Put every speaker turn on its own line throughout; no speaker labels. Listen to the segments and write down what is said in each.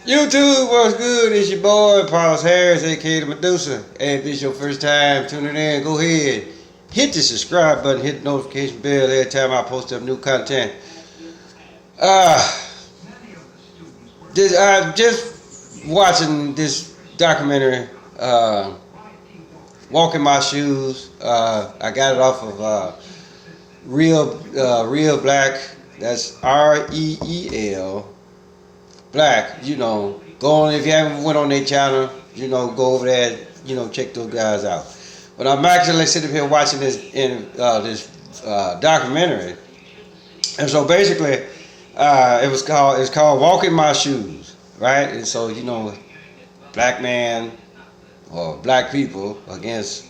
YouTube, what's good? It's your boy, Paulus Harris, aka the Medusa. Hey, if this is your first time tuning in, go ahead, hit the subscribe button, hit the notification bell every time I post up new content. I'm just watching this documentary, Walking My Shoes. I got it off of ReelBlack. That's REEL. Black, go on if you haven't went on their channel, go over there, check those guys out. But I'm actually sitting here watching this documentary, and so basically, it's called Walking My Shoes, right? And so black man or black people against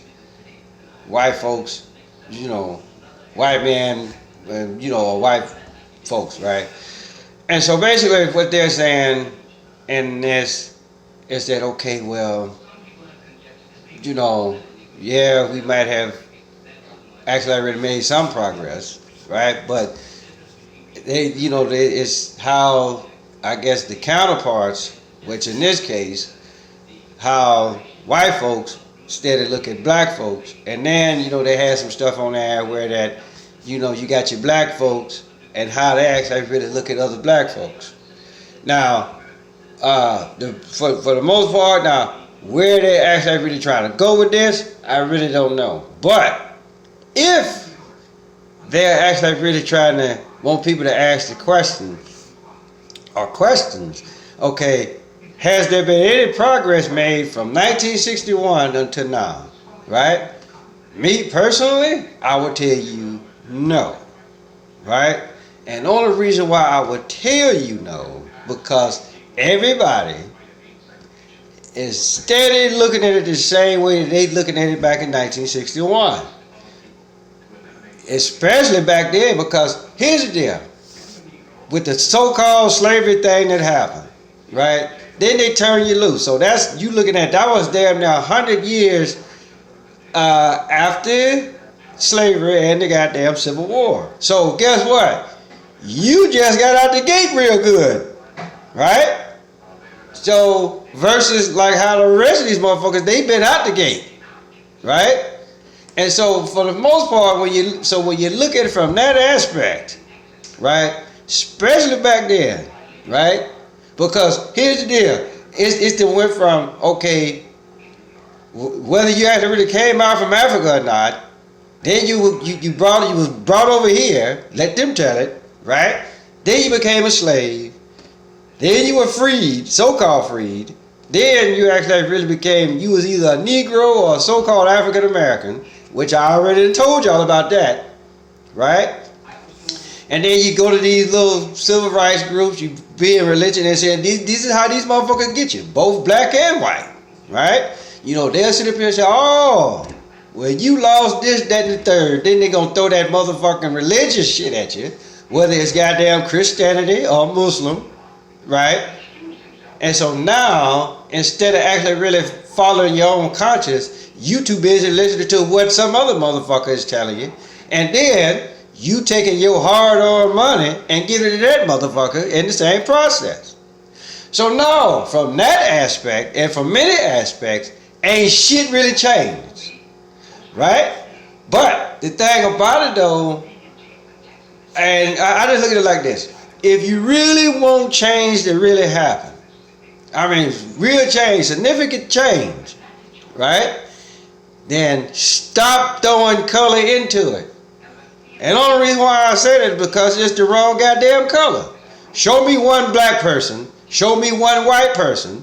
white folks, white men and white folks, right? And so basically what they're saying in this is that, okay, well, yeah, we might have actually already made some progress, right? But it's how, I guess, the counterparts, which in this case, how white folks steady look at black folks. And then, they had some stuff on there where that, you got your black folks and how they actually really look at other black folks. Now, for the most part, now, where they actually really trying to go with this, I really don't know. But if they're actually really trying to want people to ask the questions, okay, has there been any progress made from 1961 until now, right? Me personally, I would tell you no, right? And the only reason why I would tell you no, because everybody is steady looking at it the same way that they looking at it back in 1961. Especially back then, because here's the deal. With the so-called slavery thing that happened, right? Then they turn you loose. So that's, you looking at, that was damn near 100 years after slavery and the goddamn Civil War. So guess what? You just got out the gate real good, right? So versus like how the rest of these motherfuckers, they've been out the gate, right? And so for the most part, when you look at it from that aspect, right, especially back then, right? Because here's the deal, it's the went from, okay, whether you actually really came out from Africa or not, then you was brought over here, let them tell it, right? Then you became a slave. Then you were freed, so-called freed. Then you actually really became, you was either a Negro or a so-called African American, which I already told y'all about that, right? And then you go to these little civil rights groups, you be in religion and say, this is how these motherfuckers get you, both black and white, right? They'll sit up here and say, oh, well, you lost this, that, and the third. Then they're going to throw that motherfucking religious shit at you, whether it's goddamn Christianity or Muslim, right? And so now, instead of actually really following your own conscience, you too busy listening to what some other motherfucker is telling you. And then you taking your hard-earned money and giving it to that motherfucker in the same process. So now, from that aspect, and from many aspects, ain't shit really changed, right? But the thing about it though, and I just look at it like this. If you really want change to really happen, I mean real change, significant change, right? Then stop throwing color into it. And the only reason why I say that is because it's the wrong goddamn color. Show me one black person, show me one white person,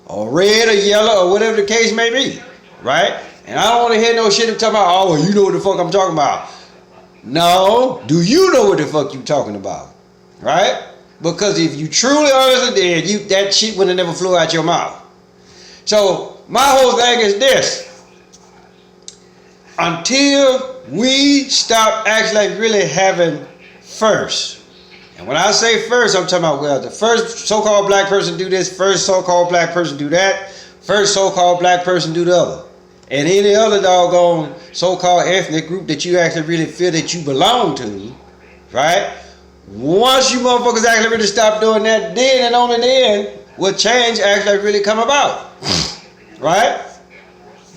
or red or yellow or whatever the case may be, right? And I don't want to hear no shit talking about, oh, well, you know what the fuck I'm talking about. No, do you know what the fuck you talking about, right? Because if you truly honestly did, that shit would have never flew out your mouth. So my whole thing is this. Until we stop actually really having first, and when I say first, I'm talking about, well, the first so-called black person do this, first so-called black person do that, first so-called black person do the other. And any other doggone so-called ethnic group that you actually really feel that you belong to, right? Once you motherfuckers actually really stop doing that, then and only then will change actually really come about. Right?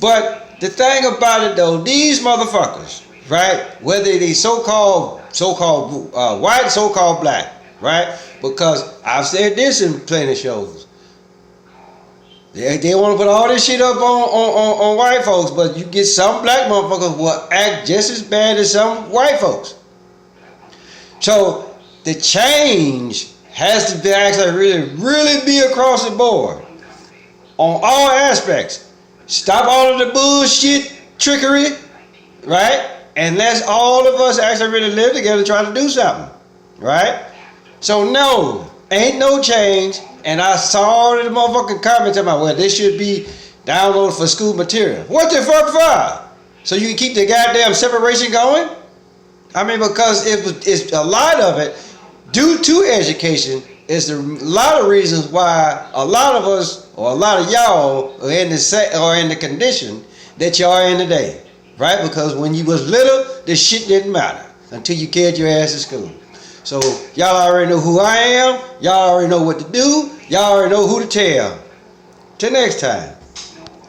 But the thing about it though, these motherfuckers, right? Whether they so-called white, so-called black, right? Because I've said this in plenty of shows. They want to put all this shit up on white folks, but you get some black motherfuckers who will act just as bad as some white folks. So the change has to be actually really be across the board on all aspects. Stop all of the bullshit trickery, right? And let's all of us actually really live together and try to do something, right? So no, ain't no change. And I saw the motherfucking comments about, well, this should be downloaded for school material. What the fuck for? So you can keep the goddamn separation going? I mean, because it's a lot of it due to education. It's a lot of reasons why a lot of us or a lot of y'all are in the condition that y'all are in today, right? Because when you was little, this shit didn't matter until you carried your ass to school. So y'all already know who I am. Y'all already know what to do. Y'all already know who to tell. Till next time.